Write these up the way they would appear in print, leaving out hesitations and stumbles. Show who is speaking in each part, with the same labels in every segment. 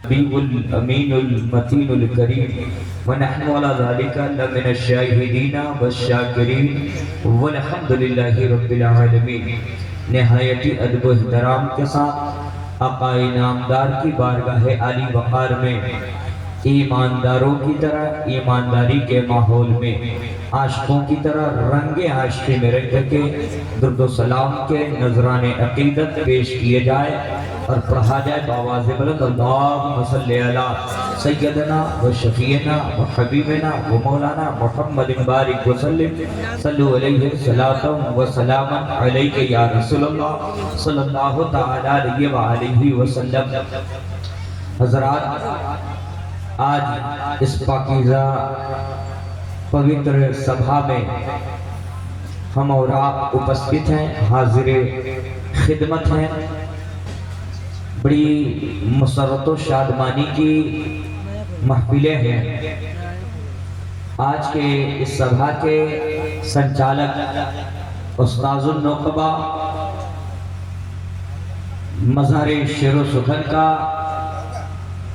Speaker 1: हबीबुल अमीनुल मतीनुल करीम व नहनु अला ज़ालिका लमिन शाहिदीना वश्शाकिरीन वल्हम्दुलिल्लाहि रब्बिल आलमीन। निहायती अदब व एहतराम के साथ आका इनामदार की बारगाह आली वक़ार में ईमानदारों की तरह ईमानदारी के माहौल में आशिकों की तरह रंगे आशिकी में रंग के दुर्द सलाम के नजराने अकीदत पेश किए जाए और पढ़ा जाए बावाज़ बुलंद अल्लाहुम्मा सल्ली अला सय्यदना व शफीना व हबीबना व मौलाना मुहम्मदिन बारिक व सल्लु अलैहि सलातम व सलामन अलैका या रसूलल्लाह सल्लल्लाहु तआला अलैहि व सल्लम। हज़रात, आज इस पाकीज़ा पवित्र सभा में हम और आप उपस्थित हैं, हाजिर खिदमत हैं। बड़ी मसरत व शादमानी की महफिलें हैं। आज के इस सभा के संचालक उस्ताजुल नौकबा मज़ार शेर सुखन का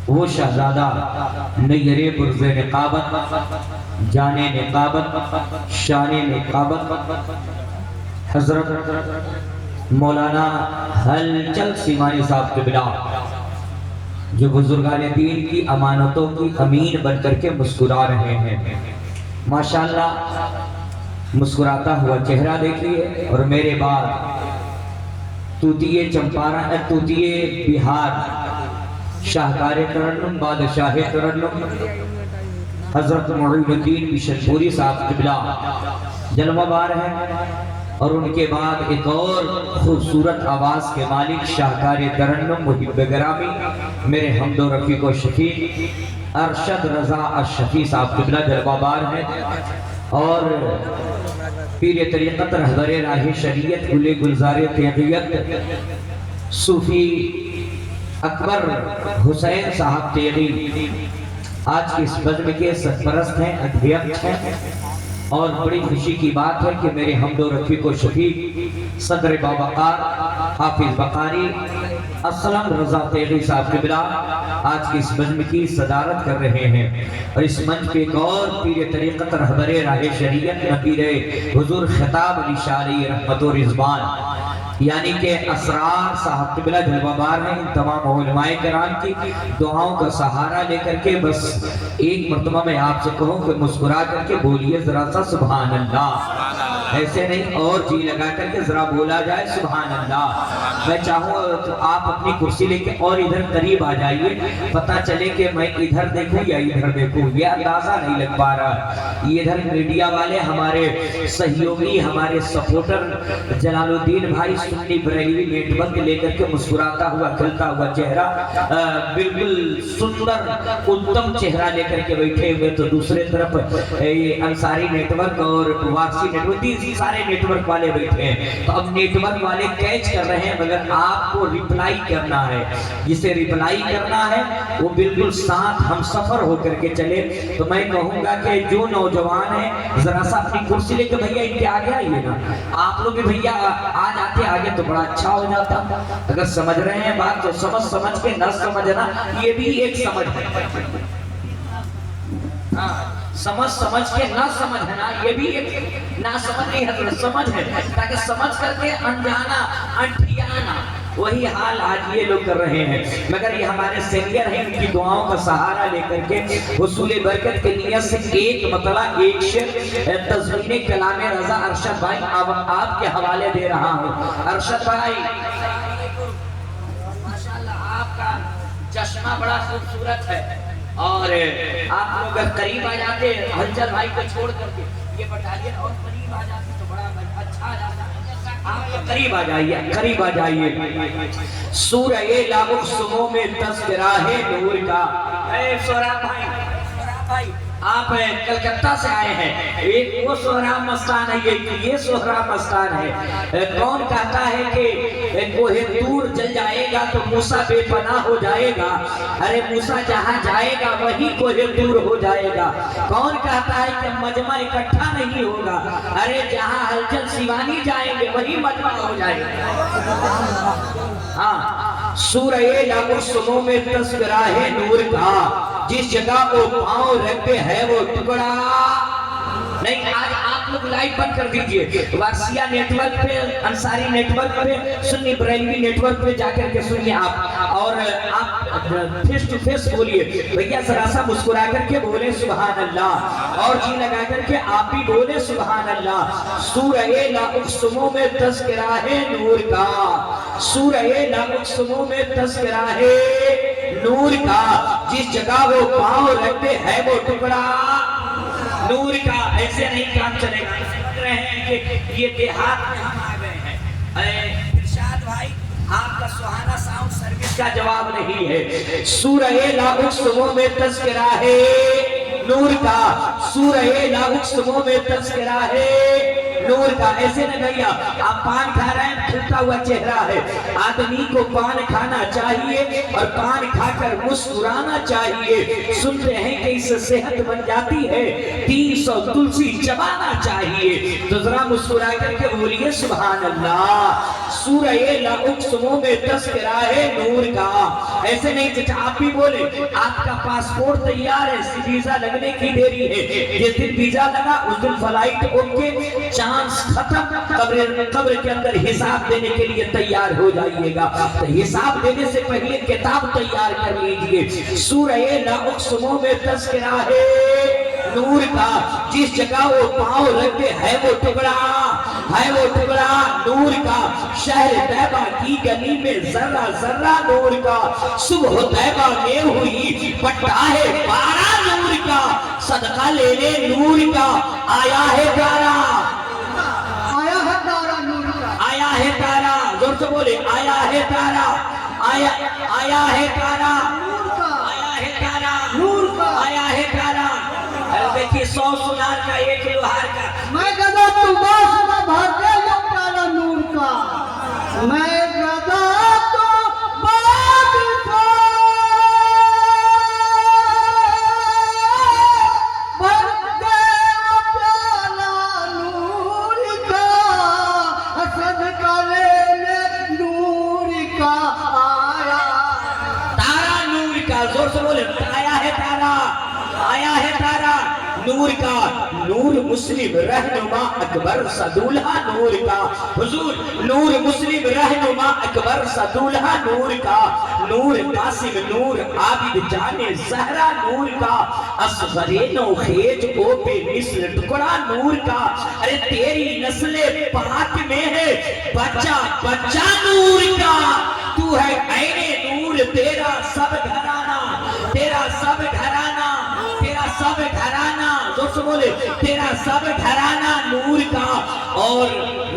Speaker 1: वो शहजादा नैरे बुर्ज़े निकाबत जाने निकाबत शाने निकाबत हजरत मौलाना हलचल सिवानी साहब के बिला जो बुजुर्गान दीन की अमानतों की अमीन बनकर के मुस्कुरा रहे हैं। माशाल्लाह, मुस्कुराता हुआ चेहरा देखिए। और मेरे बाद तूतिए चंपारण, तूतिए बिहार, शाहकार तरन्नुम, बादशाह तरन्नुम हजरत मोइनुद्दीन बिशनपुरी साहब किबला जलवाबार हैं। और उनके बाद एक और खूबसूरत आवाज़ के मालिक शाहकार तरन्नुम मुहिब गिरामी मेरे हमदो रफ़ीक व शफीक अरशद रज़ा अशफी साहब किबला जलवाबार हैं। और पीर तरीक़त रहबरे राह शरीयत गुले गुलजार तेगियत सूफ़ी अकबर हुसैन साहब तेगी आज के इस बज़्म के सरपरस्त हैं, अध्यक्ष हैं। और बड़ी खुशी की बात है कि मेरे हमदो रफ़ीक व शफीक सदर बावक़ार हाफिज बकारी असलम रज़ा तेगी साहब किबला आज की इस बज़्म की सदारत कर रहे हैं। और इस मंच पे एक और पीर तरीक़त रहबरे राह शरीयत नबीरे हुज़ूर ख़िताब अली शाह रहमत व रिज़वान यानी कि असरार साहब किबला जलवाबार हैं। इन तमाम उलमाए किराम की दुआओं का सहारा लेकर के बस एक मरतबा मैं आपसे कहूँ कि मुस्कुरा करके बोलिए जरा सा सुभान अल्लाह। ऐसे नहीं, और जी लगा करके जरा बोला जाए सुभान अल्लाह। मैं चाहूँ तो आप अपनी कुर्सी लेके और इधर करीब आ जाइए, पता चले कि मैं इधर देखूं या इधर देखूं, ये अंदाजा नहीं लग पा रहा। ये इधर मीडिया वाले हमारे सहयोगी, हमारे सपोर्टर जलालुद्दीन भाई सुन्नी बरेलवी नेटवर्क लेकर के मुस्कुराता हुआ खिलता हुआ चेहरा, बिल्कुल सुंदर उत्तम चेहरा लेकर के बैठे हुए। तो दूसरे तरफ ये अंसारी नेटवर्क और वापसी नेटवर्क, सारे नेटवर्क वाले बैठे हैं। तो अब नेटवर्क वाले कैच कर रहे हैं, मगर आपको रिप्लाई करना है। जिसे रिप्लाई करना है वो बिल्कुल साथ हम सफर होकर के चले। तो मैं कहूंगा कि जो नौजवान है जरा सा अपनी कुर्सी लेकर भैया इनके आगे आइए ना। आप लोग भी भैया आ जाते आगे तो बड़ा अच्छा हो जाता। अगर समझ रहे हैं बात तो समझ समझ के न समझना ये भी एक समझ है। समझ समझ के ना समझना ये भी एक ना समझ नहीं है, समझ है। ताकि समझ करके अनजाना अनठियाना वही हाल आज ये लोग कर रहे हैं। मगर ये हमारे सीनियर हैं, इनकी दुआओं का सहारा लेकर के हुसूल बरकत के नियत से एक मतला एक शेर तज़मीन कलाम रज़ा अरशद भाई अब आपके हवाले दे रहा हूँ। अरशद भाई माशाल्लाह आपका चश्मा बड़ा खूबसूरत है। और आप लोग करीब आ जाते हलचल भाई को छोड़ करके ये बटालियन और करीब आ जाते तो बड़ा अच्छा आ जाता। आप तो करीब आ जाइए, करीब आ जाइए। सूरह लामुक़्सुमों में तज़किरा-ए नूर का। सोहराब भाई आप कलकत्ता से आए हैं। एक वो सोहराब मस्तान है, ये सोहराब मस्तान है। कौन कहता है कि कोहे दूर जल जाएगा तो मूसा बेपनाह हो जाएगा। अरे मूसा जहाँ जाएगा वही कोहे दूर हो जाएगा। कौन कहता है कि मजमा इकट्ठा नहीं होगा। अरे जहाँ हलचल सिवानी जाएंगे वही मजमा हो जाएगा। हाँ, सूरह लाकुस्सुमो में तस्करा है नूर का, जिस जगह वो पांव रखते हैं वो टुकड़ा नहीं। आज आप लोग लाइव बंद कर दीजिए, वारसिया नेटवर्क पे, अंसारी नेटवर्क पे, सुन्नी बरेलवी नेटवर्क पे जाकर के सुनिए आप, और आप फेस टू फेस बोलिए। भैया जरा सा मुस्कुरा करके बोले सुभान अल्लाह, और जी लगा करके आप भी बोले सुभान अल्लाह। सूरह लाकुस्सुमो में तस्करा है नूर का, सूरह लाकुस्सुमो में तस्करा है नूर का, जिस जगह वो पांव रखते हैं वो टुकड़ा नूर का। ऐसे नहीं काम चलेगा। समझ रहे हैं कि ये देहात में हम आ गए हैं। इरशाद भाई आपका सुहाना साउंड सर्विस का जवाब नहीं है। सूरह लाकुस्सुमो में तस्करा है नूर का, सूरह लाकुस्सुमो में तस्करा है नूर का। ऐसे न भैया आप पान खा रहे हैं, खिलता हुआ चेहरा है। आदमी को पान खाना चाहिए और पान खाकर मुस्कुराना चाहिए। सुनते हैं कि इससे सेहत बन जाती है, 300 तुलसी चबाना चाहिए। तो जरा मुस्कुरा करके बोलिए सुभान अल्लाह। सूरह लाकुस्सुमो में तस्करा है नूर का। ऐसे नहीं चाचा आप भी बोले, आपका पासपोर्ट तैयार है, वीजा लगने की देरी है। जिस दिन वीजा लगा उस दिन फ्लाइट ओके, चांस खत्म। कब्र के अंदर हिसाब देने के लिए तैयार हो जाइएगा। तो हिसाब देने से पहले किताब तैयार कर लीजिए। सूरह लाकुस्सुमो में तस्करा है नूर का, जिस जगह वो पांव रखते हैं वो टुकड़ा है, वो टुकड़ा नूर का। शहर तैबा की गली में जर्रा जर्रा नूर का, सुबह तैबा में हुई पट्टा है 12 नूर का। सदका ले ले नूर का, आया है तारा,
Speaker 2: आया है तारा नूर का,
Speaker 1: आया है तारा। जोर से बोले आया है तारा, आया आया है तारा, आया है तारा
Speaker 2: नूर का,
Speaker 1: आया है तारा। अरे देखिए 100 सुनार का 1 लोहार का।
Speaker 2: मैं गदा तू बास भाग्य तारा नूर का, मैं गदा तो बात को भरते प्याला नूर का, सदका लेने नूर का आया
Speaker 1: तारा नूर का। जोर से बोले आया है तारा, आया है तारा नूर का। नूर मुस्लिम रहनुमा अकबर सदूल्हा नूर का। हुजूर नूर मुस्लिम रहनुमा अकबर सदूल्हा नूर का। नूर कासिम नूर आबिद जाने जहरा नूर का। असगरे नौखेज ओ पे मिस्र टुकड़ा नूर का। अरे तेरी नस्ले पाक में है बच्चा बच्चा नूर का। तू है ऐने नूर, तेरा सब घराना, तेरा सब घराना, तेरा सब घराना। जोर से बोले तेरा सब घराना नूर का। और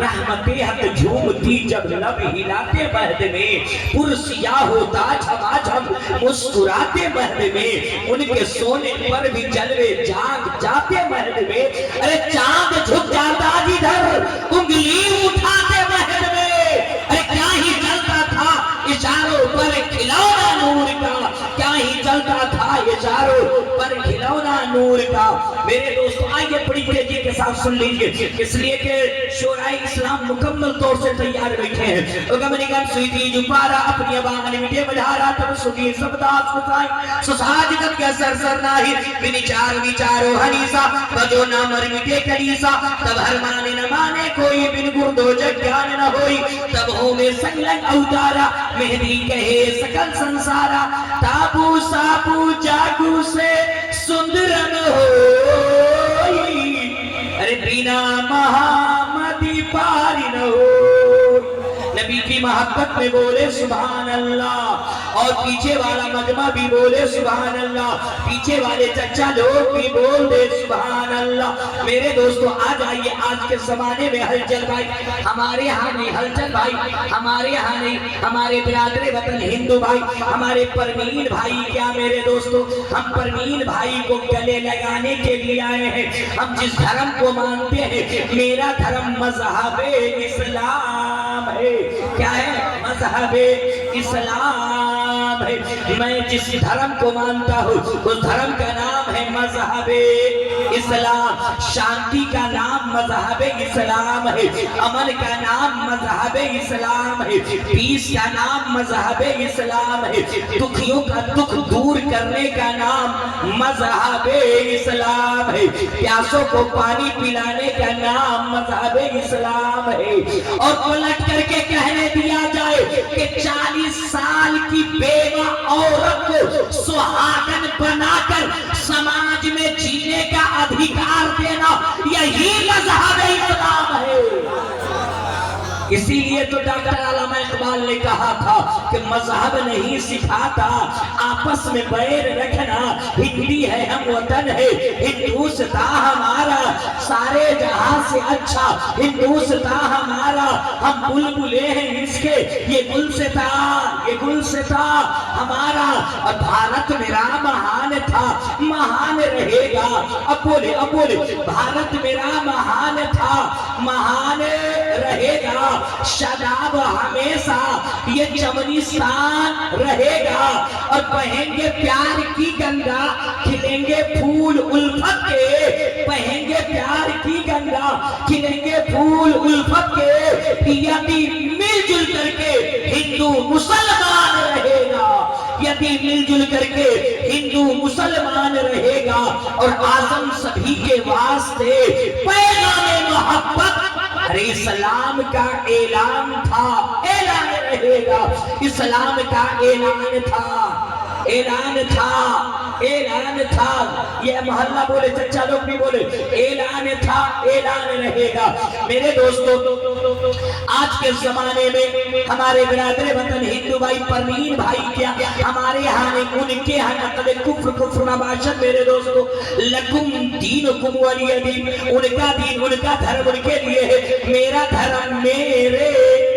Speaker 1: रहमतें हक झूमती जब लब हिलाते महद में, पुरसिया होता झमाझम मुस्कुराते महद में। उनके सोने पर भी जलवे जाग जाते महद में। अरे चांद झुक जाता जिधर उंगली उठाते महद में। अरे क्या ही चलता था इशारों पर खिलौना नूर का, क्या ही चलता था इशारों पर खिलौना नूर का। मेरे दोस्तों आइए बड़ी तेजी के साथ सुन लीजिए, इसलिए कि शोराए इस्लाम मुकम्मल तौर से तैयार बैठे हैं। गमनिगम सुईती जुपारा अपनी आवाज़ मिटे बजारा तब सुखी सबदा सुखाई सुसाज तब के सर नाही विचार विचारो हनीसा बजो ना मर मिटे कलीसा। तब हर माने न माने कोई बिन गुरदो जग ज्ञान न होई। तब हो में संगलंग अवतारा मेहदी कहे सकल संसारा। ताबू साबू जागू से सुंदरन होई। अरे बिना महामदी पारी न हो। नबी की मोहब्बत में बोले सुभान अल्लाह, और पीछे वाला मजमा भी बोले सुभान अल्लाह, पीछे वाले चचा लोग भी बोल दे सुभान अल्लाह। मेरे दोस्तों आ जाइए, आज के जमाने में हलचल भाई हमारे यहाँ नहीं, हलचल भाई हमारे यहाँ नहीं, हमारे बिरादरे वतन हिंदू भाई, हमारे परमीन भाई। क्या मेरे दोस्तों हम परमीन भाई को गले लगाने के लिए आए हैं। हम जिस धर्म को मानते हैं, मेरा धर्म मजहबे इस्लाम है। क्या है? मजहबे इस्लाम है। है। मैं जिस धर्म को मानता हूँ उस धर्म का नाम है मजहबे इस्लाम। शांति का नाम मजहबे इस्लाम है, अमन का नाम मजहबे इस्लाम है, पीस का नाम मजहबे इस्लाम है, दुखियों का दुख दूर करने का नाम मजहबे इस्लाम है, प्यासों को पानी पिलाने का नाम मजहबे इस्लाम है। और पलट करके कहने दिया जाए कि 40 साल की बेवा औरत को सुहागन बनाकर समाज में जीने का अधिकार देना यही मजहब इस्लाम है। इसीलिए तो डॉक्टर अल्लामा इकबाल ने कहा था कि मजहब नहीं सिखाता आपस में बैर रखना, हिंदी है हम वतन है, हिंदुस्तान हमारा सारे जहां से अच्छा, हिंदुस्तान हमारा हम बुलबुले हैं इसके, ये गुलसिता हमारा। और भारत मेरा महान था, महान रहेगा। अब बोले भारत मेरा महान था, महान रहेगा, शदाब हमेशा ये चमनिस्तान रहेगा। और बहेंगे प्यार की गंगा, खिलेंगे फूल उल्फत के, बहेंगे प्यार की गंगा, खिलेंगे फूल उल्फत के। यदि मिलजुल करके हिंदू मुसलमान रहेगा, यदि मिलजुल करके हिंदू मुसलमान रहेगा। और आजम सभी के वास्ते पैगाम मोहब्बत, अरे इस्लाम का ऐलान था, ऐलान रहेगा, इस्लाम का ऐलान था। ये मोहल्ला बोले, चचा लोग भी बोले, ऐलान था, ऐलान रहेगा। मेरे दोस्तों, आज के जमाने में हमारे बिरादर वतन हिंदू भाई परवीन भाई क्या हमारे यहाँ ने उनके यहाँ नकल कुफ्र नबाशत। मेरे दोस्तों, लकुम दीनुकुम वलिय दीन, उनका दीन उनका धर्म उनके लिए है, मेरा धर्म मेरे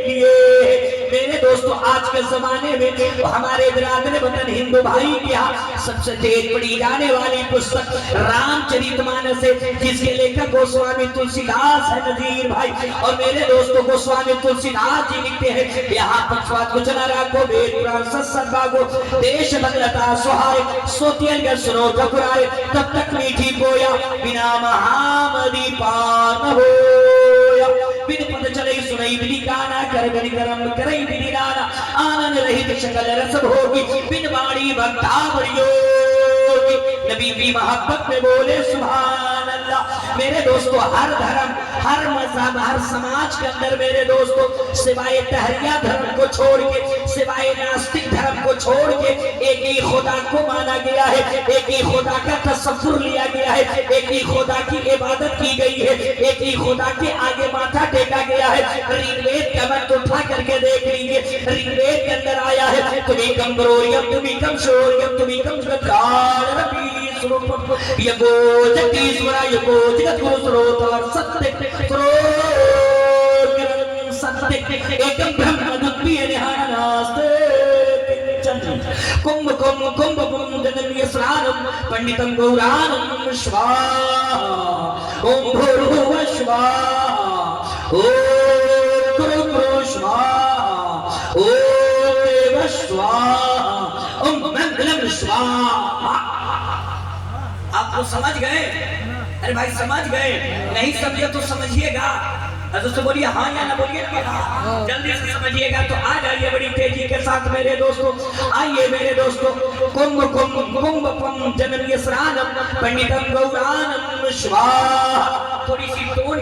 Speaker 1: लिए। मेरे दोस्तों, आज के जमाने में हमारे बिरादर वतन हिंदू भाई के यहाँ सबसे तेज पड़ी जाने वाली पुस्तक रामचरितमानस है, जिसके लेखक गोस्वामी तुलसीदास है नजीर भाई। और मेरे दोस्तों, गोस्वामी तुलसीदास जी लिखते हैं, यहाँ पक्षवाद कुछ न राखो, वेद पुराण सत्संगागो, देश बदलता सुहाय, सोतियल गर सुनो ठकुराए, तब तक मीठी बोया, बिना महामदी पान होया। बिन पद चले सुनई बिनी गाना, कर गनि करम करई बिनी नाना, आनंद रहित शकल रस भोगी, बिन बाणी भक्ता बड़ियोगी। नबी भी मोहब्बत में बोले सुभान अल्लाह। मेरे दोस्तों, हर धर्म, हर मजहब, हर समाज के अंदर मेरे दोस्तों, सिवाय तहरिया धर्म को छोड़ के, सिवाय नास्तिक धर्म को छोड़ के, एक ही खुदा को माना गया है, एक ही खुदा का तसव्वुर लिया गया है, एक ही खुदा की इबादत की गई है, एक ही खुदा के आगे माथा टेका गया है। ऋग्वेद का मत उठा करके देख लीजिए, ऋग्वेद के अंदर आया है, तुम्हें कम करोरियम, तुम्हें कम शोरियम, तुम्हें कम जगत्कार रबी स्वरूप, यगो जगदीश्वरा, यगो जगत गुरु स्रोत सत्य स्रोत सत्य एकम ब्रह्म द्वितीय निहानास्ते कुंभ कुंभ कुंभ कुंभ जननीय स्नानम पंडितम गौरानम स्वाहा। ओम भूर्भुवः स्वाहा, ओम गुरुर्भुवः स्वाहा, ओम देवः स्वाहा, ओम मंगलम स्वाहा। आप तो समझ गए? अरे भाई समझ गए? नहीं समझे तो समझिएगा, तो बोलिए हाँ या ना बोलिए, जल्दी से समझिएगा। तो आ जाइए बड़ी तेजी के साथ मेरे दोस्तों, आइए मेरे दोस्तों। कुंभ कुंभ कुंभ कुंभ जननीय स्नानम पंडितम गौरानम स्वाहा। थोड़ी सी टोन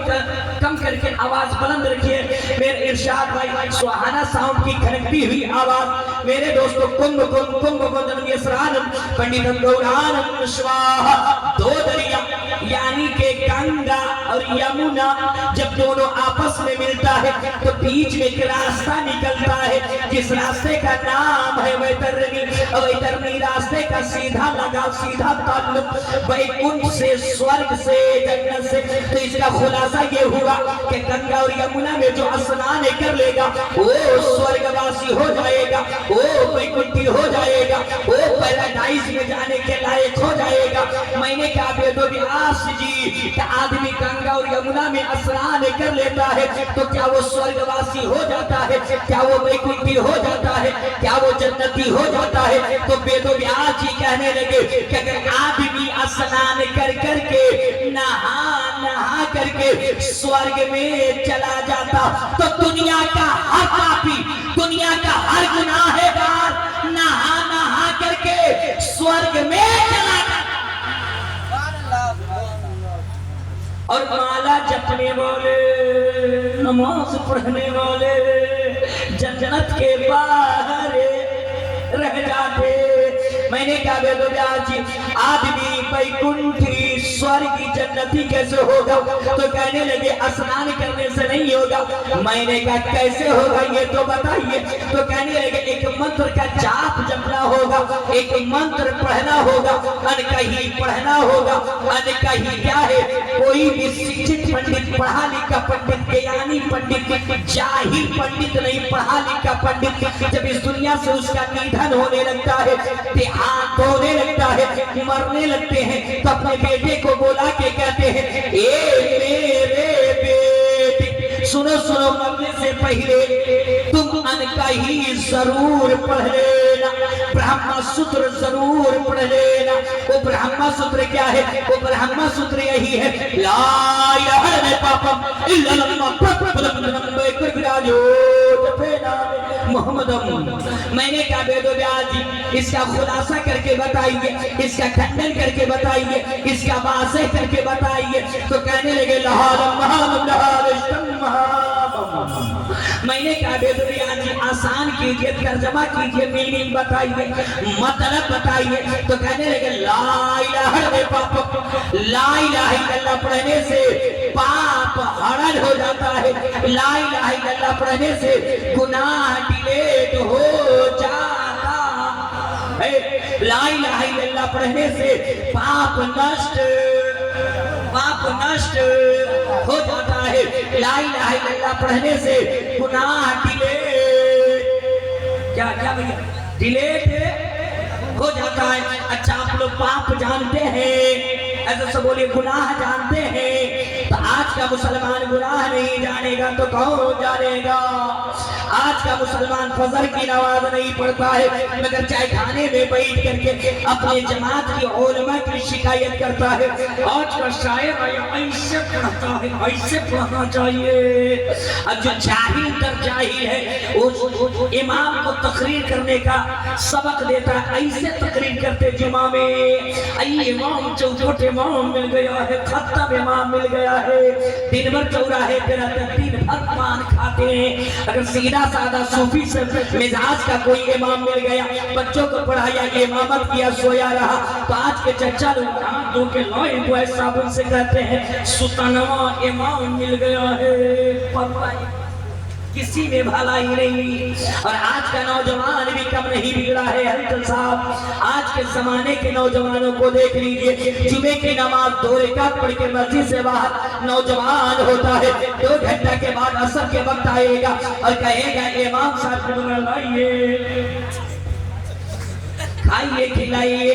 Speaker 1: कम करके आवाज बुलंद रखिए मेरे इरशाद भाई, सुहाना साउंड की खनकती हुई आवाज। मेरे दोस्तों, कुंभ कुंभ कुंभ कुंभ जननीय स्नानम पंडितम गौरानम स्वाहा। दो दरिया यानी के गंगा और यमुना जब दोनों आपस में मिलता है तो बीच में एक रास्ता निकलता है, जिस रास्ते का नाम है वैतरणी। वैतरणी रास्ते का सीधा ताल्लुक वैकुंठ से, स्वर्ग से, जन्नत से। तो इसका खुलासा ये हुआ कि गंगा और यमुना में जो स्नान कर लेगा वो स्वर्गवासी हो जाएगा, वो वैकुंठी हो जाएगा, वो पैराडाइज में जाने के लायक हो जाएगा। मैं मैंने कहा बेदो व्यास जी कि आदमी गंगा और यमुना में स्नान कर लेता है तो क्या वो स्वर्गवासी हो जाता है, क्या वो वैकुंठी हो जाता है, क्या वो जन्नती हो जाता है? तो बेदो व्यास जी कहने लगे कि अगर आदमी स्नान कर करके नहा करके स्वर्ग में चला जाता तो दुनिया का हर पापी, दुनिया का हर गुनाहगार नहा करके स्वर्ग में चला जाता। और माला जपने वाले, नमाज पढ़ने वाले जन्नत के बाहर रह जाते। मैंने कहा बेदो व्यास जी आदमी वैकुंठी स्वर्गी जन्नती कैसे होगा? तो कहने लगे स्नान करने से नहीं होगा। मैंने कहा कैसे होगा ये तो बताइए। तो कहने लगे एक मंत्र का जाप जपना होगा, एक मंत्र पढ़ना होगा, अनकही पढ़ना होगा। अनकही क्या है? कोई भी शिक्षित पंडित, पढ़ा लिखा पंडित, ज्ञानी पंडित, जाहिल पंडित नहीं, पढ़ा लिखा पंडित जब इस दुनिया से उसका निधन होने लगता है, हाथ धोने लगता है, मरने लगते हैं, तो अपने बेटे को बोला के कहते हैं ए मेरे बेटे सुनो सुनो, मरने से पहले तुम अनकही जरूर पढ़ लेना, ब्रह्म सूत्र जरूर पढ़ लेना। वो ब्रह्म सूत्र क्या है? वो ब्रह्म सूत्र यही है ला इलाहा इल्लल्लाह मोहम्मदम। मैंने कहा बेदो व्यास जी इसका खुलासा करके बताइए, इसका खंडन करके बताइए, इसका वाज़ेह करके बताइए। तो कहने लगे मैंने कहा बेदो व्यास जी आसान कीजिए, तर्जमा कीजिए, मीनिंग बताइए, मतलब बताइए। तो कहने लगे ला इलाहा इल्लल्लाह पढ़ने से पाप हरण हो जाता है, ला इलाहा इल्लल्लाह पढ़ने से गुनाह डिलीट हो जाता है, ला इलाहा इल्लल्लाह पढ़ने से पाप नष्ट हो जाता है, ला इलाहा इल्लल्लाह पढ़ने से गुनाह डिलीट क्या क्या भैया डिलीट हो जाता है। अच्छा आप लोग पाप जानते हैं, ऐसा सब बोलिए गुनाह जानते हैं। तो आज का मुसलमान गुनाह नहीं जानेगा तो कौन जानेगा? आज का मुसलमान फजर की नमाज नहीं पढ़ता है मगर चाय खाने में बैठ करके अपने जमात की उलमा की शिकायत करता है। आज का शायर ऐसे पढ़ता है, ऐसे पढ़ना चाहिए। अब जो जाहिल तर जाहिल है वो इमाम को तकरीर करने का सबक देता है, ऐसे तकरीर करते जुमा में इमाम चौखट इमाम मिल गया है, खत्म इमाम मिल गया है, दिन भर चौराहे पे रहते, दिन भर पान खाते हैं। अगर सीधा सादा सूफी से मिजाज का कोई इमाम मिल गया, बच्चों को पढ़ाया, इमामत किया, सोया रहा, तो आज के चच्चा लोग हाथ धो के लॉय बॉय साबुन से कहते हैं सुतनवा इमाम मिल गया है। किसी में भलाई नहीं। और आज का नौजवान भी कम नहीं बिगड़ा है हल्कल साहब। आज के जमाने के नौजवानों को देख लीजिए, जुमे की नमाज 2 रकात पढ़ के मस्जिद से बाहर नौजवान होता है, 2 घंटा के बाद असर के वक्त आएगा और कहेगा इमाम साहब को लाइए, खाइए, खिलाइए।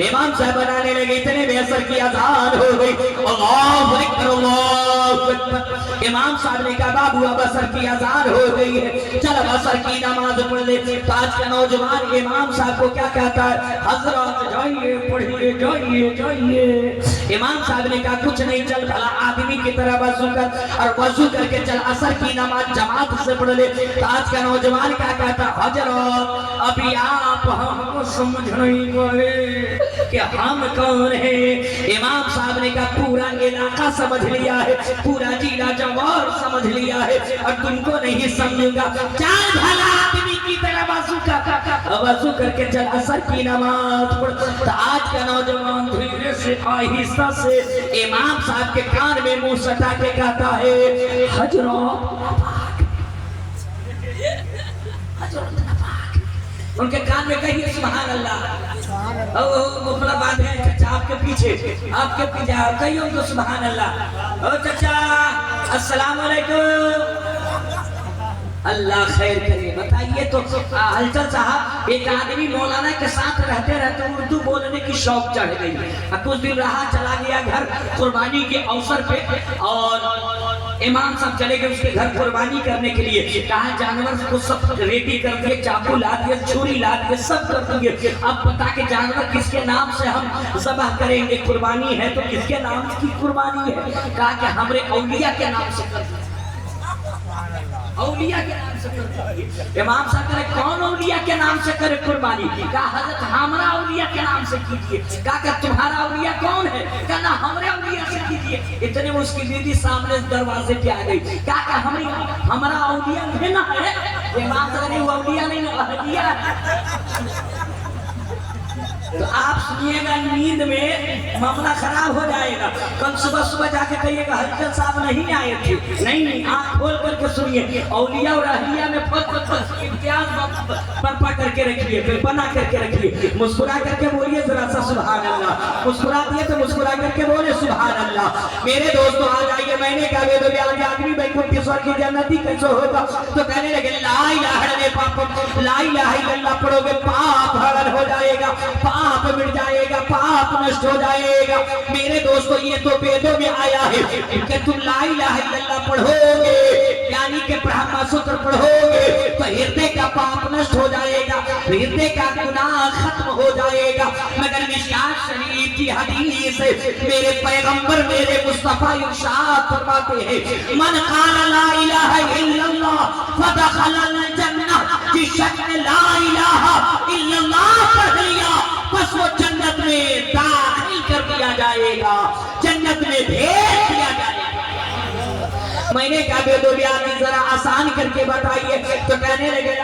Speaker 1: इमाम साहब बनाने लगे, इतने में असर की अज़ान हो गई। अल्लाहु अकबर, अल्लाहु अकबर। इमाम साहब ने कहा बाबू अब असर की अज़ान हो गई है, चल अब असर की नमाज पढ़ ले। तो आज का नौजवान इमाम साहब को क्या कहता है? हजरत जाइए, पढ़िए, जाइए, जाइए। इमाम साहब ने कहा कुछ नहीं, चल भला आदमी की तरह वजू कर और वजू करके चल असर की नमाज जमात से पढ़ ले। तो आज का नौजवान क्या कहता? हजरत अभी आप हमको समझ नहीं पाए कि हम कौन है। इमाम साहब ने कहा पूरा इलाका समझ लिया है, पूरा जिला जवार समझ लिया है और तुमको नहीं समझूंगा। चल भला आदमी की तरह वजू करके चल असर की नमाज पढ़। तो आज का नौजवान धीरे से आहिस्ता से इमाम साहब के कान में मुंह सटा के कहता है हजरत, उनके कान में कहिए सुभान अल्लाह। मुफला बात है चाचा आपके पीछे कहिए उनको सुभान अल्लाह। ओ चाचा अस्सलाम वालेकुम। अल्लाह खैर करे। बताइए तो हलचल साहब, एक आदमी मौलाना के साथ रहते रहते उर्दू बोलने की शौक चढ़ गई। कुछ दिन रहा, चला गया घर कुर्बानी के अवसर पे, और इमाम साहब चले गए उसके घर कुर्बानी करने के लिए। कहा जानवर को सब रेडी कर दिए, चाकू ला दिए, छुरी ला दिए, सब कर दिए। अब बता के जानवर किसके नाम से हम ज़बह करेंगे, कुर्बानी है तो किसके नाम की कुर्बानी है? कहा कि हमरे औलिया के नाम से कर दिए, औलिया के नाम से कर। इमाम साहब करे कौन औलिया के नाम से करे कुर्बानी? कहा हजरत हमरा औलिया के नाम से कीजिए। कहा तुम्हारा औलिया कौन है? कहा ना हमरे औलिया से कीजिए। इतने में उसकी बीवी सामने दरवाजे पे आ गई। कहा हमारा औलिया है ना है? इमाम साहब ने वो औलिया नहीं औलिया। तो आप सुनिएगा, नींद में मामला खराब हो जाएगा। कल सुबह सुबह जाके कहिएगा हलचल साहब नहीं आए थे। नहीं, आँख खोल करके सुनिए। औलिया और अहलिया में इम्तियाज बर्पा करके रखिए, फिर बना करके रखिए। मुस्कुरा करके बोलिए जरा सा सुभान अल्लाह। मुस्कुरा दिए तो मुस्कुरा करके बोले सुभान अल्लाह। मेरे दोस्तों आ जाइए। मैंने कहा आदमी बैकुंठ स्वर्ग की जन्नती कैसे होगा? तो कहने लगे ला इलाहा इल्लल्लाह पढ़ोगे पाप हरण हो जाएगा, पाप मिट जाएगा, पाप नष्ट हो जाएगा। मेरे दोस्तों ये तो वेदों में आया है कि तुम ला इलाहा इल्लल्लाह पढ़ोगे, यानी कि ब्रह्म सूत्र पढ़ोगे तो हृदय का पाप नष्ट हो जाएगा, हृदय का गुनाह खत्म हो जाएगा। मगर मिशकात शरीफ की हदीस मेरे पैगंबर मेरे मुस्तफा इरशाद फरमाते हैं मन क़ाला ला इलाहा इल्लल्लाह फदखलल जन्नह, जिस शख्स ने ला इलाहा इल्लल्लाह पढ़ लिया बस वो जन्नत में दाखिल कर दिया जाएगा, जन्नत में भेज दिया जाएगा। मैंने कहा बेदोलिया जरा आसान करके बताइए। तो कहने लगे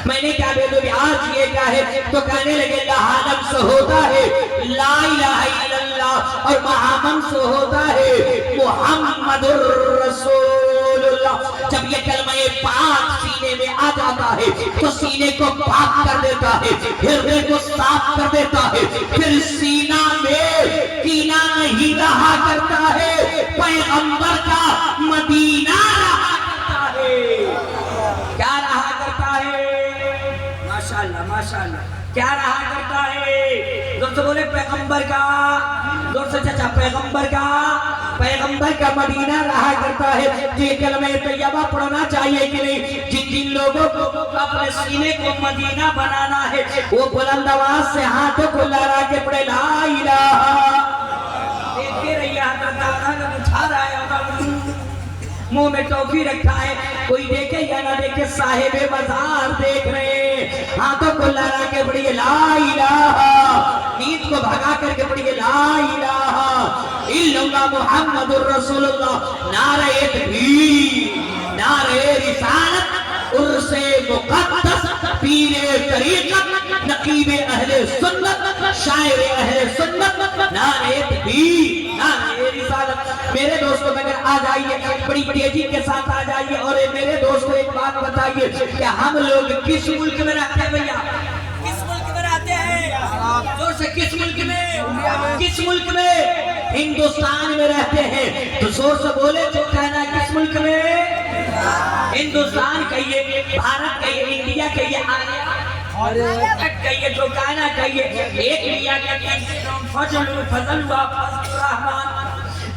Speaker 1: मैंने क्या बेदोलिया आज ये क्या है? तो कहने लगे लहानम से होता है ला इलाहा इल्लल्लाह और महामन से होता है मुहम्मदुर रसूलुल्लाह। जब ये कलमा पाक सीने में आ जाता है तो सीने को पाक कर देता है, हृदय को साफ कर देता है, फिर सीना में कीना नहीं रहा करता है, पैगंबर का मदीना रहा करता है। क्या रहा करता है? माशाअल्लाह माशाअल्लाह। क्या रहा करता है? जोर से बोले पैगंबर का, जोर से चाचा पैगंबर का मदीना रहा करता है। ये कलमे तैयबा पढ़ना चाहिए कि नहीं? जिन लोगों को अपने सीने को मदीना बनाना है वो बुलंद आवाज से हाथों को लहरा के पढ़े ला इलाहा। देखते रहिए उठा रहा है, मुंह में टॉफी रखा है, कोई देखे या ना देखे साहिबे बाजार देख रहे हैं। हाथों को लहरा के पढ़िए ला इलाहा, नींद को भगा करके पढ़िए ला इलाहा इल्लल्लाह मुहम्मदुर रसूलुल्लाह। नारे तकबीर, नारे रिसालत, उर्से मुक़द्दस, पीरे तरीक़त, नकीबे अहले सुन्नत, शायरे अहले सुन्नत, नारे तकबीर, नारे रिसालत। मेरे दोस्तों मगर आ जाइए, बड़ी तेजी के साथ आ जाइए। और मेरे दोस्तों एक बात बताइए कि हम लोग किस मुल्क में रहते हैं? भैया किस मुल्क में रहते हैं? जोर से किस मुल्क में? किस मुल्क में? हिंदुस्तान में रहते हैं। तो जोर से बोले तो कहना किस मुल्क में? हिंदुस्तान कहिए, भारत कहिए, इंडिया कहिए, आर्या कहिए, जो कहना कहिए। एक लिया फजल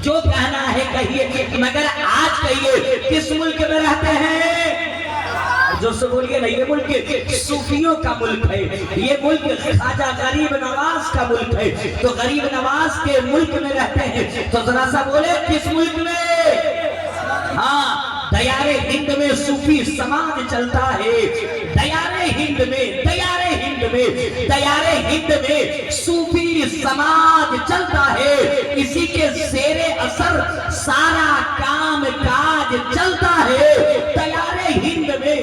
Speaker 1: जो कहना है कहिए, मगर आज कहिए किस मुल्क में रहते हैं? जो से बोलिए ना, ये मुल्क सूफियों का मुल्क है, ये मुल्क ख्वाजा गरीब नवाज का मुल्क है। तो गरीब नवाज के मुल्क में रहते हैं। तो जरा सा बोले किस मुल्क में? हाँ, दयारे हिंद में सूफी समाज चलता है। दयारे हिंद में, दयारे हिंद में, दयारे हिंद में सूफी समाज चलता है। इसी के ज़ेरे असर सारा काम काज चलता है। दयारे हिंद में,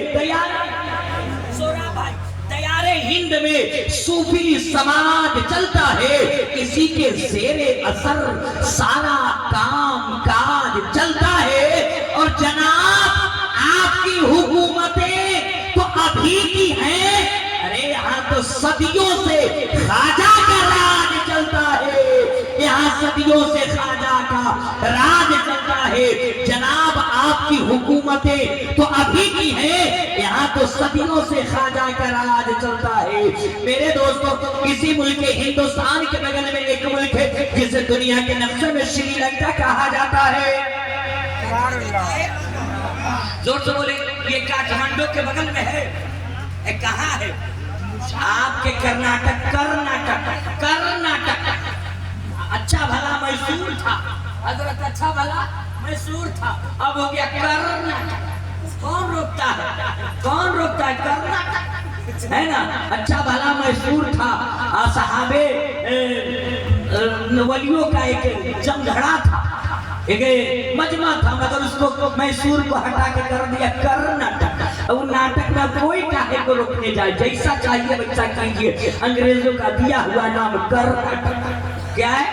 Speaker 1: दयारे हिंद में सूफी समाज चलता है। इसी के ज़ेरे असर सारा काम काज चलता है। और जनाब आपकी हुकूमतें तो अभी की हैं, अरे यहाँ तो सदियों से ख्वाजा का राज चलता है। यहाँ सदियों से ख्वाजा का राज चलता है। जनाब की हुकूमतें तो अभी की है, यहाँ तो सदियों से ख्वाजा का राज चलता है। मेरे दोस्तों, इसी मुल्क के हिंदुस्तान के बगल में एक मुल्क है जिसे दुनिया के नक्शे में श्रीलंका कहा जाता है। जोर से बोले, ये काठमांडू के बगल में है। कहाँ है? आपके कर्नाटक। अच्छा भला मैसूर था हजरत, अच्छा भला मैसूर था, अब हो गया कर्नाटक। कौन रोकता है? कर्नाटक है ना। अच्छा भला मैसूर था, साहबे वलियों का एक जमघड़ा था, एक मजमा था, मगर उसको मैसूर को हटा के कर दिया कर्नाटक। अब नाटक में कोई काहे को रोकने जाए, जैसा चाहिए वैसा कीजिए। अंग्रेजों का दिया हुआ नाम कर्नाटक। क्या है?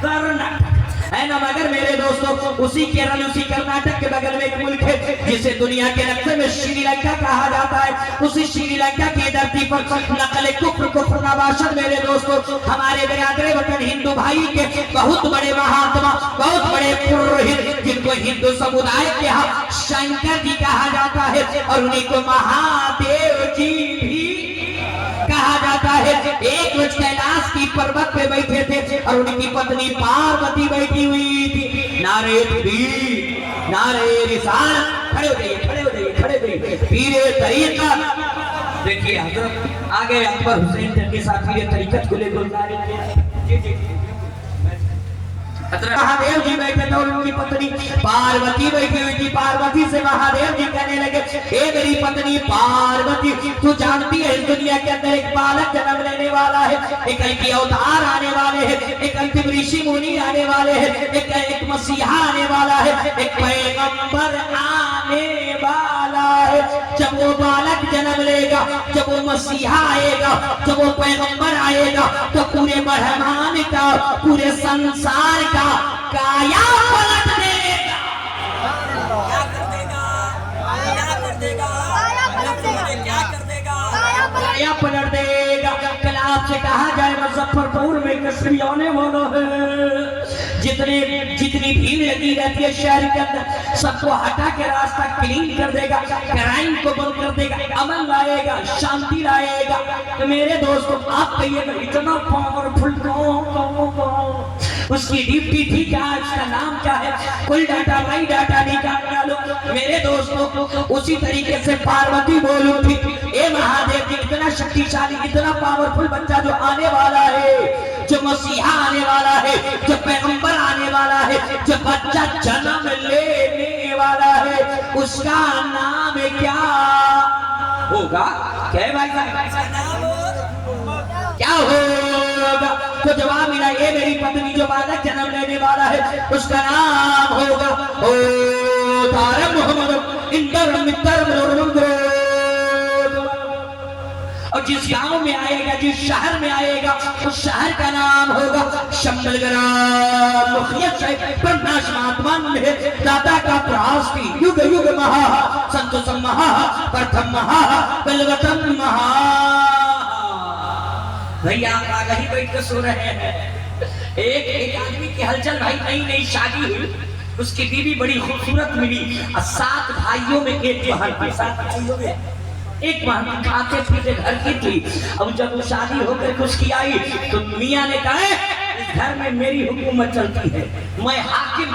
Speaker 1: कर्नाटक है ना। मगर मेरे दोस्तों, उसी केरल, उसी कर्नाटक के बगल में एक मुल्क है जिसे दुनिया के नक्शे में श्रीलंका कहा जाता है। उसी श्रीलंका की धरती पर नकल कुफ्र नवाशद मेरे दोस्तों, हमारे बिरादरे वतन हिंदू भाई के बहुत बड़े महात्मा, बहुत बड़े पुरोहित, जिनको हिंदू समुदाय के यहाँ शंकर जी कहा जाता है और उन्हीं को महादेव जी भी कहा जाता है। एक रोज कैलाश की पर्वत पे बैठे थे और उनकी पत्नी पार्वती बैठी हुई थी। नारे तकबीर, नारे रिसालत। खड़े हो जाइए। पीरे तरीका देखिए, हजरत आगे अकबर हुसैन के साथ पीरे तरीकत को लेकर महादेव जी बैठे थे और उनकी पत्नी पार्वती बैठी हुई थी। पार्वती से महादेव जी कहने लगे, हे मेरी पत्नी पार्वती, तू जानती है इस दुनिया के अंदर एक बालक जन्म लेने वाला है, एक अलकी अवतार आने वाले हैं, एक अंतिम ऋषि मुनि आने वाले हैं, एक मसीहा आने वाला है, एक पैगंबर आने वाला है। जब वो बालक जन्म लेगा, जब वो मसीहा आएगा, जब वो पैगंबर आएगा, तो पूरे ब्रह्मांड का, पूरे संसार का काया पलट देगा। क्या कर देगा? काया पलट देगा। कल आपसे कहा जाए मुजफ्फरपुर में कसरी आने वाला है, जितनी भीड़ लगी रहती है शहर के अंदर, सबको हटा के रास्ता क्लीन कर देगा, क्राइम को बंद कर देगा, अमन लाएगा, शांति लाएगा। तो मेरे दोस्तों, आप कहिएगा इतना पावरफुल कौन? उसकी डिप्टी थी क्या? उसका नाम क्या है? कोई डाटा भाई डाटा निकाल डालो। मेरे दोस्तों, उसी तरीके से पार्वती बोलू थी, ए महादेव जी, इतना शक्तिशाली, इतना पावरफुल बच्चा जो आने वाला है, जो मसीहा आने वाला है, जो पैगंबर आने वाला है, जो बच्चा जन्म लेने वाला है, उसका नाम क्या होगा? क्या भाई क्या होगा? तो जवाब मिला, ये मेरी पत्नी जो बालक जन्म लेने वाला है, उसका नाम होगा ओ तारम मोहम्मद इंदर मित्र। और जिस गांव में आएगा, जिस शहर में आएगा, उस शहर का नाम होगा शंबलग्राम। मुखियत से प्रणाशमात्मन है, दाता का प्रयास की युग युग महा संतोषम महा प्रथम महा बलवतम महा। भैया आप आगे ही बैठ कर सो रहे हैं। एक आदमी की हलचल भाई, नई शादी हुई, उसकी बीवी बड़ी खूबसूरत मिली, 7 भाइयों में एक बहन थी। 7 भाइयों में एक बहन खाते पीते घर की थी। अब जब शादी होकर उसकी आई तो मियाँ ने कहा, इस घर में मेरी हुकूमत चलती है, मैं हाकिम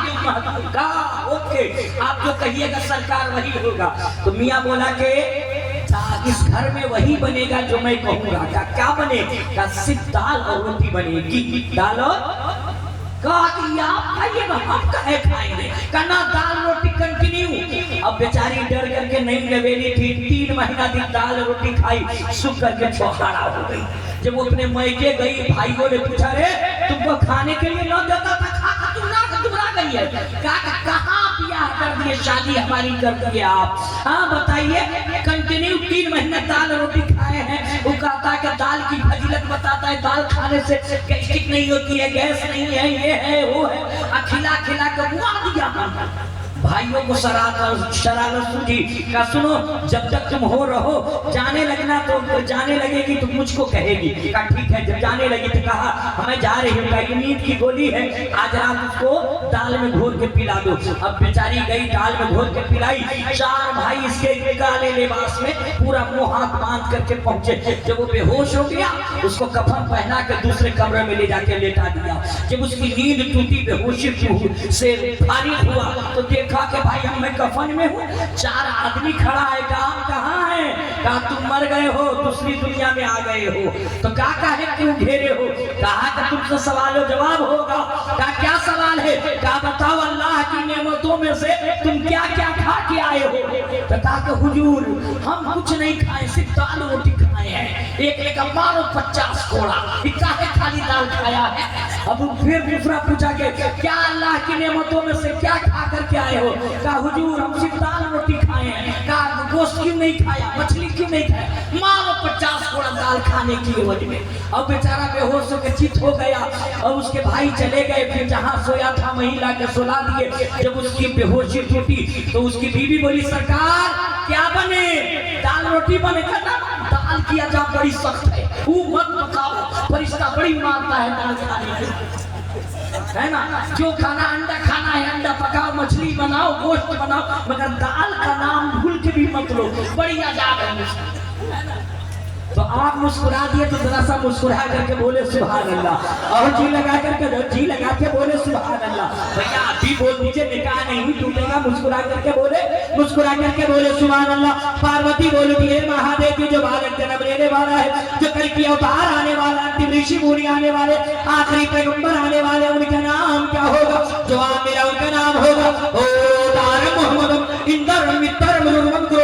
Speaker 1: का, ओके आप जो कहिएगा सरकार वही होगा। तो मियाँ बोला कि इस घर में वही बनेगा जो मैं कहूँगा। क्या बनेगा? सिर्फ दाल और रोटी बनेगी। दाल और आप खाएंगे करना, दाल रोटी कंटिन्यू। अब बेचारी डर करके नहीं लवेली थी, 3 महीना दिन दाल रोटी खाई, सूख करके बुखार हो गई। जब वो अपने मैके गई, भाइयों ने पूछा, रे तुमको खाने के लिए न देता था, खा तुम ना गई है, कहाँ ब्याह कर दिए, शादी हमारी कर दिए आप? हाँ बताइए, कंटिन्यू 3 महीने दाल रोटी खाए हैं। वो कहता है कि दाल की फजीलत बताता है, दाल खाने से गैस्ट्रिक नहीं होती है, गैस नहीं है, ये है वो है, खिला खिला के बुआ दिया। भाइयों को शरारत सूझी का सुनो, जब तक तुम हो रहो जाने लगना, तो जाने लगेगी तो मुझको कहेगी। का ठीक है। जब जाने लगी तो कहा हमें जा रही हूँ, कहीं नींद की गोली है, आज रात उसको दाल में घोर के पिला दो। अब बेचारी गई, दाल में घोर के पिलाई। 4 भाई इसके काले लिबास में पूरा मुंह हाथ बांध करके पहुंचे। जब वो बेहोश हो गया, उसको कफन पहना के दूसरे कमरे में ले जाके लेटा दिया। जब उसकी नींद टूटी, बेहोशी से फारिग हुआ, तो देखा कि भाई हम मैं कफन में हूँ, 4 आदमी खड़ा है। कहाँ है? कहा तुम मर गए हो, दूसरी दुनिया में आ गए हो। तो कहा है क्यों घेरे हो? कहा कि तुमसे सवाल जवाब होगा। कहा क्या सवाल है? कहा बताओ अल्लाह की नेमतों में से तुम क्या क्या खा के आए हो? तो कहा कि हुजूर हम कुछ नहीं खाए, सिर्फ दाल रोटी खाए हैं। एक ने कहा मारो 50 कोड़ा, काहे खाली दाल खाया है? अब फिर दूसरा पूछा कि क्या अल्लाह की नेमतों में से क्या खा करके आए हो? कहा हुजूर हम सिर्फ दाल रोटी खाए हैं। कहा गोश्त क्यों नहीं खाया, मछली क्यों नहीं खाया? मारो 50 कोड़ा दाल खाने की एवज में। अब बेचारा बेहोश होकर चित हो गया। और उसके भाई चले गए, फिर जहाँ सोया था वहीं लाके सुला दिए। जब उसकी बेहोशी टूटी तो उसकी बीवी बोली सरकार क्या बने? दाल रोटी बने। कहता दाल किया जा बड़ी सख्त है, वो मत पकाओ, फरिश्ता बड़ी मारता है दाल खाने के, है ना? जो खाना अंडा खाना है अंडा पकाओ, मछली बनाओ, गोश्त बनाओ, मगर दाल का नाम भूल के भी मत लो, बड़ी अजाब है। तो आप मुस्कुरा दिए तो जरा सा मुस्कुरा करके बोले सुभान अल्लाह, और जी लगा के बोले सुभान अल्लाह। भैया आप भी बोल दीजिए, निकाह नहीं टूटेगा। मुस्कुरा करके बोले सुभान अल्लाह। पार्वती बोल दिए महादेव की जो बालक जन्म लेने वाला है, जो कल की अवतार आने वाला, अंतिम ऋषि मुनि आने वाले, आखिरी पैगंबर आने वाले, उनका नाम क्या होगा? जवाब मेरा उनका नाम होगा ओ तार मोहम्मद इंदर मित्र मुर्मम को।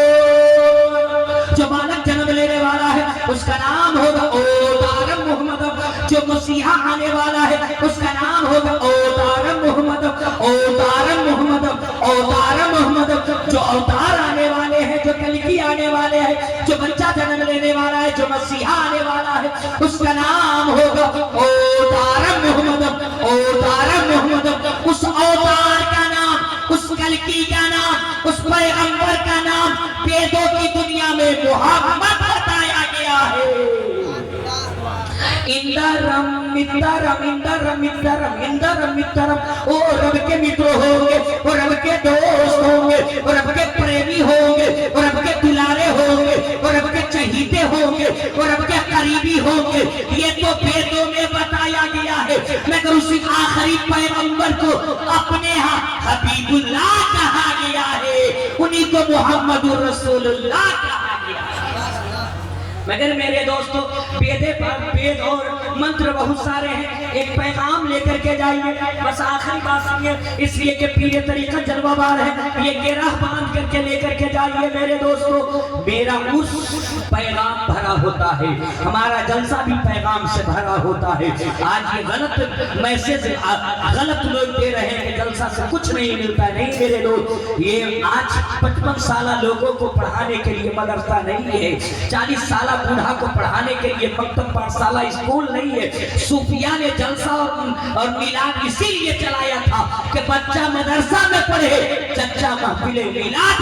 Speaker 1: जो बालक जन्म लेने वाला है उसका नाम होगा ओ तारम मोहम्मद। जो मसीहा आने वाला है उसका नाम होगा ओ तारम मोहम्मद, ओ तारम मोहम्मद, ओ तारम मोहम्मद। जो अवतार आने वाले हैं, जो कलकी आने वाले हैं, जो बच्चा जन्म लेने वाला है, जो मसीहा आने वाला है, उसका नाम होगा ओ तारम मोहम्मद, ओ तारम मोहम्मद। उस अवतार का नाम, उस कलकी का नाम, उस पैगंबर का नाम वेदों की दुनिया में मोहम्मद बताया गया है। इंदरम मित्रम इंदरम मित्रम इंदरम मित्रम। ओ रब के मित्र होंगे, ओ रब के दोस्त होंगे, ओ रब के प्रेमी होंगे, ओ रब के दुलारे होंगे, ओ रब के चहीते होंगे, ओ रब के करीबी होंगे। ये तो वेदों में बताया गया है, मगर उसी आखिरी पैगंबर को अपने यहाँ हबीबुल्लाह कहा गया है, उन्हीं को मोहम्मदुर रसूलुल्लाह कहा गया है। मगर मेरे दोस्तों वेद और मंत्र बहुत सारे हैं, एक पैगाम लेकर के जाइए। बस आखिरी बात सुनिए, इसलिए कि पीरे तरीका जलवाबार है, ये गिरह बांध करके लेकर के जाइए मेरे दोस्तों। मेरा उस पैगाम भरा होता है, हमारा जलसा भी पैगाम से भरा होता है। आज ये गलत मैसेज गलत लोग दे रहे हैं कि जलसा से कुछ नहीं मिलता। नहीं मेरे लोग, ये आज 55 साल लोगों को पढ़ाने के लिए मदरसा नहीं है, 40 साल बूढ़ा को पढ़ाने के लिए मकतब पाठशाला स्कूल नहीं है। सूफिया ने जलसा और मिलाद इसीलिए चलाया था कि बच्चा मदरसा में पढ़े, चच्चा महफिले मिलाद,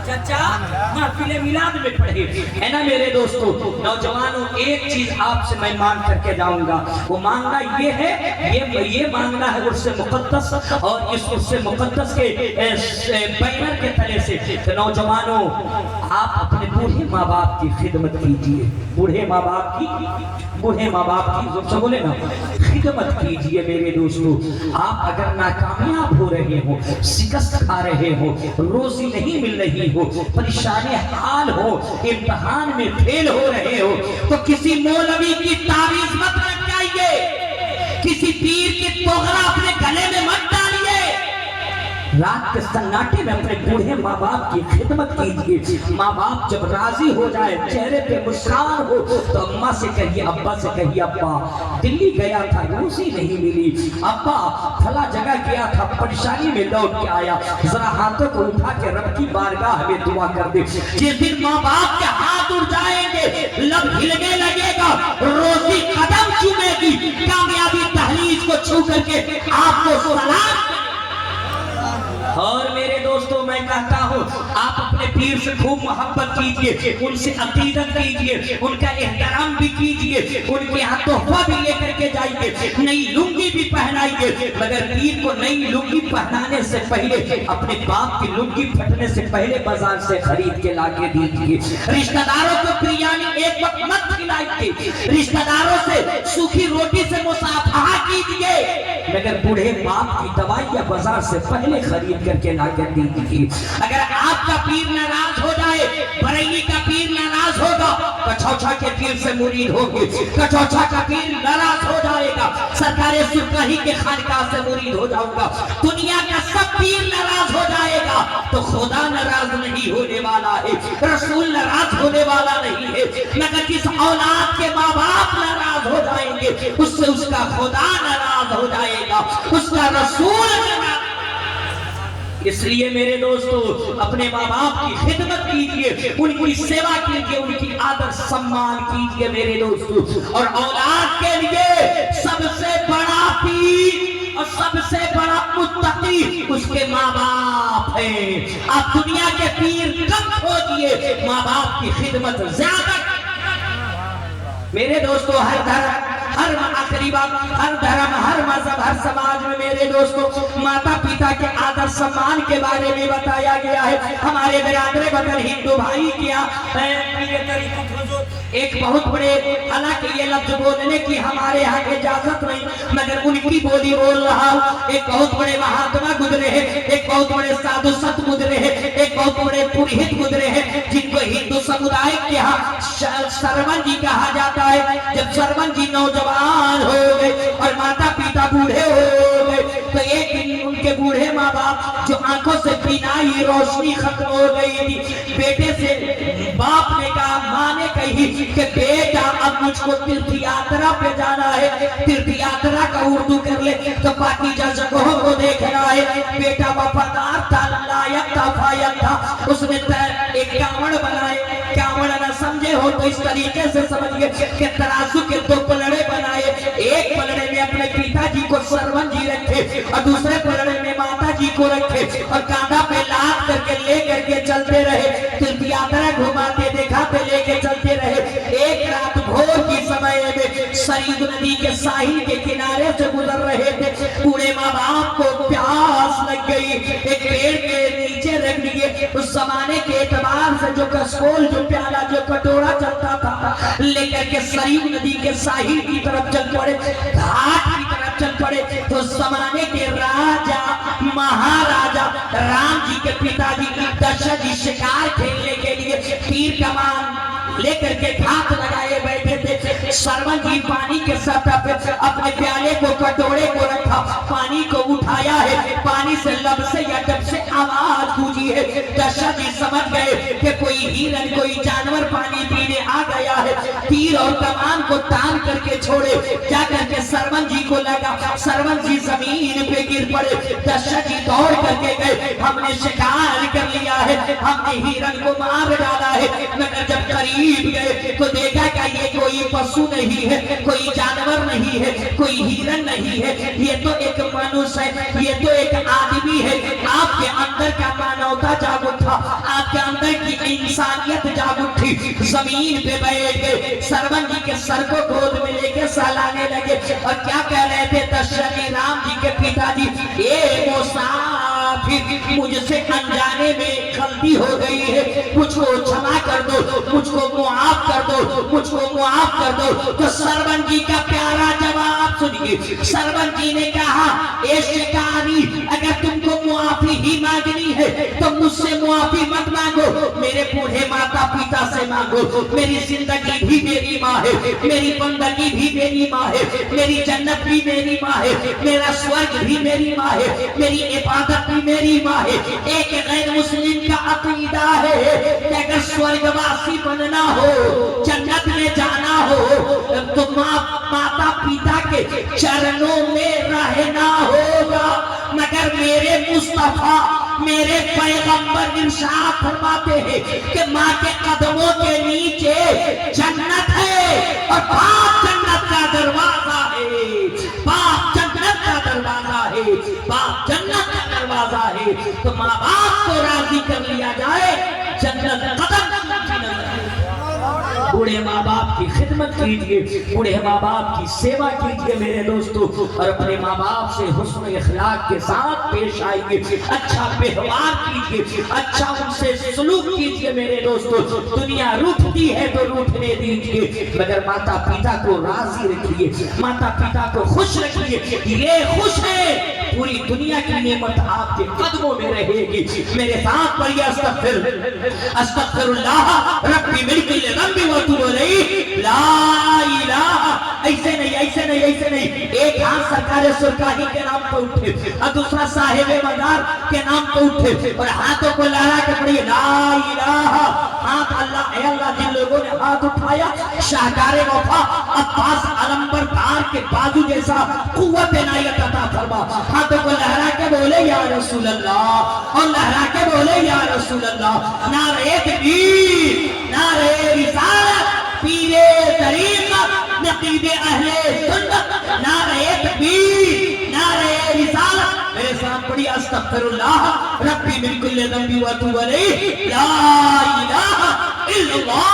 Speaker 1: चच्चा महफिले मिलाद में पढ़े, है ना मेरे दोस्तों। नौजवानों एक चीज आपसे मैं मांग करके जाऊंगा, वो मांगना ये है, ये मांगना है उससे मुकद्दस, और इस उससे मुकद्दस के बैनर के तले से। तो नौजवानों आप अपने बूढ़े माँ बाप की खिदमत कीजिए, बूढ़े माँ बाप की जो बोले ना खिदमत कीजिए मेरे दोस्तों। आप अगर नाकामयाब हो रहे हो, शिकस्त खा रहे हो, रोजी नहीं मिल रही हो, परेशानी हाल हो, इम्तिहान में फेल हो रहे हो, तो किसी मौलवी की तारीफ मत लग जाइए, किसी पीर के तोगरा अपने गले में मत डालिए। रात के सन्नाटे में अपने बूढ़े माँ बाप की खिदमत कीजिए। माँ बाप जब राजी हो जाए, चेहरे पे मुस्कान हो, तो अम्मा से कहिए, अब्बा से कहिए अब्बा दिल्ली गया था, रोजी नहीं मिली, अब्बा फला जगह गया था, परेशानी में लौट के आया, जरा हाथों को उठा के रब की बारगाह में दुआ कर दे। जिस दिन माँ बाप के हाथ उठ जाएंगे, लब हिलने लगेगा, रोजी कदम चूमेगी, कामयाबी दहलीज को छू करके आपको सलाम मैं कहता हूँ आप अपने पीर से खूब मोहब्बत कीजिए, उनसे अकीदत कीजिए, उनका एहतराम भी कीजिए, उनके यहाँ तोहफा भी लेकर के जाइए, नई लुंगी भी पहनाइए। मगर पीर को नई लुंगी पहनाने से पहले अपने बाप की लुंगी फटने से पहले बाजार से खरीद के लाके दीजिए। रिश्तेदारों को बिरयानी एक वक्त मत खिलाइए, रिश्तेदारों से सूखी रोटी से मुसाफा कीजिए, मगर बूढ़े बाप की दवाई या बाजार से पहले खरीद करके लाकर दीजिए। अगर आपका पीर नाराज हो जाए, बरेली का पीर नाराज होगा, कछौछा के पीर से मुरीद होगी, कछौछा का पीर नाराज हो जाएगा, सरकारे सुरकाही के खानकाह से मुरीद हो जाऊंगा, दुनिया का सब पीर नाराज हो जाएगा तो खुदा नाराज नहीं होने वाला है, रसूल नाराज होने वाला नहीं है। मगर जिस औलाद के माँ बाप नाराज हो जाएंगे उससे उसका खुदा नाराज हो जाएगा, उसका रसूल नाराज। इसलिए मेरे दोस्तों अपने माँ बाप की खिदमत कीजिए, उनकी सेवा कीजिए, उनकी आदर सम्मान कीजिए मेरे दोस्तों। और औलाद के लिए सबसे बड़ा पीर और सबसे बड़ा मुत्तकी उसके माँ बाप है। आप दुनिया के पीर कम खोजिए, माँ बाप की खिदमत ज्यादा। मेरे दोस्तों हर धर्म, हर आखिरी बात, हर धर्म, हर मजहब, हर समाज में मेरे दोस्तों माता पिता के आदर सम्मान के बारे में बताया गया है। हमारे बिरादरे बदर हिंदू भाई क्या एक बहुत बड़े, हालांकि ये लफ्ज बोलने की हमारे यहाँ इजाजत नहीं, मगर उनकी बोली बोल रहा हूँ। एक बहुत बड़े महात्मा गुजरे हैं, एक बहुत बड़े साधु संत गुजरे हैं, एक बहुत बड़े पुरोहित गुजरे हैं, जिनको हिंदू समुदाय के यहाँ सरवन जी कहा जाता है। जब सरवन जी नौजवान हो गए और माता पिता बूढ़े हो गए तो एक दिन उनके बूढ़े माँ बाप जो आंखों से बिनाई रोशनी खत्म हो गई थी, बेटे से बाप ने कहा, माँ ने कही कि बेटा अब मुझको तीर्थ यात्रा पे जाना है, तीर्थ यात्रा का उर्दू कर ले तो बाकी जगहों को देखना है। बेटा वफादार था, लायक था, फायक था, उसने एक कावड़ बनाए। कावड़ न समझे हो तो इस तरीके से समझिए कि तराजू के दो पलड़े बनाए, एक पलड़े में अपने पिताजी को सरवन जी रखे और दूसरे पलड़े में माता जी को रखे और कांधा पे लाद करके ले करके चलते रहे, तीर्थ यात्रा घुमाते दिखाते लेके चलते रहे। एक रात भोर की समय में सरयू नदी के साहिल के किनारे से गुजर रहे थे, बूढ़े माँ बाप को प्यास लग गई, एक पेड़ के नीचे रख दिए। उस जमाने के एतबार से जो कसकोल, जो प्याला, जो कटोरा चलता था, लेकर के सरयू नदी के साहिल की तरफ चल पड़े, घाट की तरफ चल पड़े। तो उस जमाने के राजा महाराजा राम जी के पिताजी दशरथ जी शिकार खेलने के लिए तीर कमान लेकर के घात लगाए बैठे थे। सरवन जी पानी के सतह पे अपने प्याले को, कटोरे को रखा, पानी को उठाया है, पानी से लब से या डब से आवाज गूंजी है। दशरथ जी समझ गए कि कोई हिरन, कोई जानवर पानी पीने आ गया है। तीर और कमान को तान करके छोड़े, जा करके सरवन जी को लगा, सरवन जी जमीन पे गिर पड़े। दशरथ जी दौड़ करके गए, हमने शिकार कर लिया है, हमने हिरन को मार डाला है। मगर जब करीब गए तो देखा कि ये कोई पशु नहीं है, कोई जानवर नहीं है, कोई हिरन नहीं है, ये तो एक मनुष्य है, ये तो एक आदमी है। आपके अंदर का मानवता जाग उठा, आपके अंदर की इंसानियत जाग उठी। जमीन पे बैठ गए, सरवन जी के सर को गोद में लेके सहलाने लगे और क्या कह रहे थे दशरथ जी, राम जी के पिताजी, ये मुसाफिर, मुझसे अनजाने में गलती हो गई है, मुझको क्षमा कर दो, मुझको मुआफ कर दो, मुझको मुआफ कर दो। तो सरवन जी का प्यारा जवाब सुनिए। सरवन जी ने कहा, ए शिकारी, अगर तुमको मुआफी ही मांगनी है तो मुझसे मुआफी मत मांगो, मेरे बूढ़े माता पिता से मांगो। मेरी जिंदगी भी मेरी माँ है, मेरी बंदगी भी मेरी माँ है, मेरी जन्नत भी मेरी माँ है, मेरा स्वर्ग भी मेरी माँ है, मेरी इबादत भी मेरी माँ है। एक गैर मुस्लिम का अकीदा है कि अगर स्वर्गवासी बनना हो, जन्नत में जाना हो तो माता पिता के चरणों में रहना होगा। मगर मेरे मुस्तफा, मेरे पैगंबर इरशाद फरमाते हैं कि माँ के कदमों के नीचे जन्नत है और बाप जन्नत का दरवाजा है, बाप जन्नत का दरवाजा है, बाप जन्नत का दरवाजा है। है तो माँ बाप को राजी कर लिया जाए, जन्नत कदम बूढ़े माँ बाप की खिदमत कीजिए, बूढ़े माँ बाप की सेवा कीजिए मेरे दोस्तों, और अपने माँ बाप से हुस्न इखलाक के साथ पेश आइए, अच्छा व्यवहार कीजिए, अच्छा उनसे सलूक कीजिए मेरे दोस्तों। दुनिया रूठती है तो रूठने दीजिए, मगर माता पिता को राजी रखिए, माता पिता को खुश रखिए। ये खुश है, पूरी दुनिया की नेमत आपके कदमों में रहेगी। मेरे साथ पढ़िए अस्तगफिरुल्लाह रब्बी मिन कुल्ली ज़ंबि व अतूबु इलैहि ला इलाहा। ऐसे नहीं, ऐसे नहीं, ऐसे नहीं। एक हाथ सरकार सुरकाही के नाम पर उठे और दूसरा साहिब मजार के नाम पर उठे और हाथों को लहरा के पढ़िए ला इलाहा। हाथ अल्लाह है, अल्लाह जिन लोगों ने हाथ उठाया शाहकार वफा अब्बास अलंबरदार के बाजू जैसा कुव्वत इनायत अता फरमा। हाथों को लहरा के बोले या रसूल अल्लाह, और लहरा के बोले या रसूल अल्लाह। नारे तकबीर, नारे रिसालत, पीरे तरीक़त, नक़ीब अहले सुन्नत, नारे तकबीर, नारे रिसालत। मेरे साथ पढ़िए अस्तगफिरुल्लाह रब्बी मिन कुल्ली ज़ंबि व अतूबु इलैहि ला इलाहा इल्लल्लाह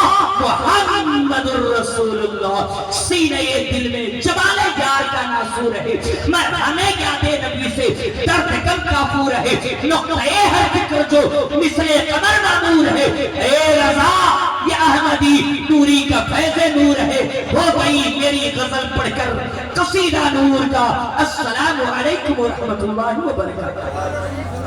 Speaker 1: मुहम्मदुर रसूलुल्लाह। सीने दिल में जवाले यार का नासूर है, मैं हमें यादे नबी से दर्द गम काफूर है, नुक्ते हर जिक्र जो मिसले कमर मामूर है। ए रज़ा ये अहमदी नूरी का फैज़े नूर है, हो गई मेरी गजल पढ़कर कसीदा नूर का। अस्सलामु अलैकुम व रहमतुल्लाहि व बरकातहू।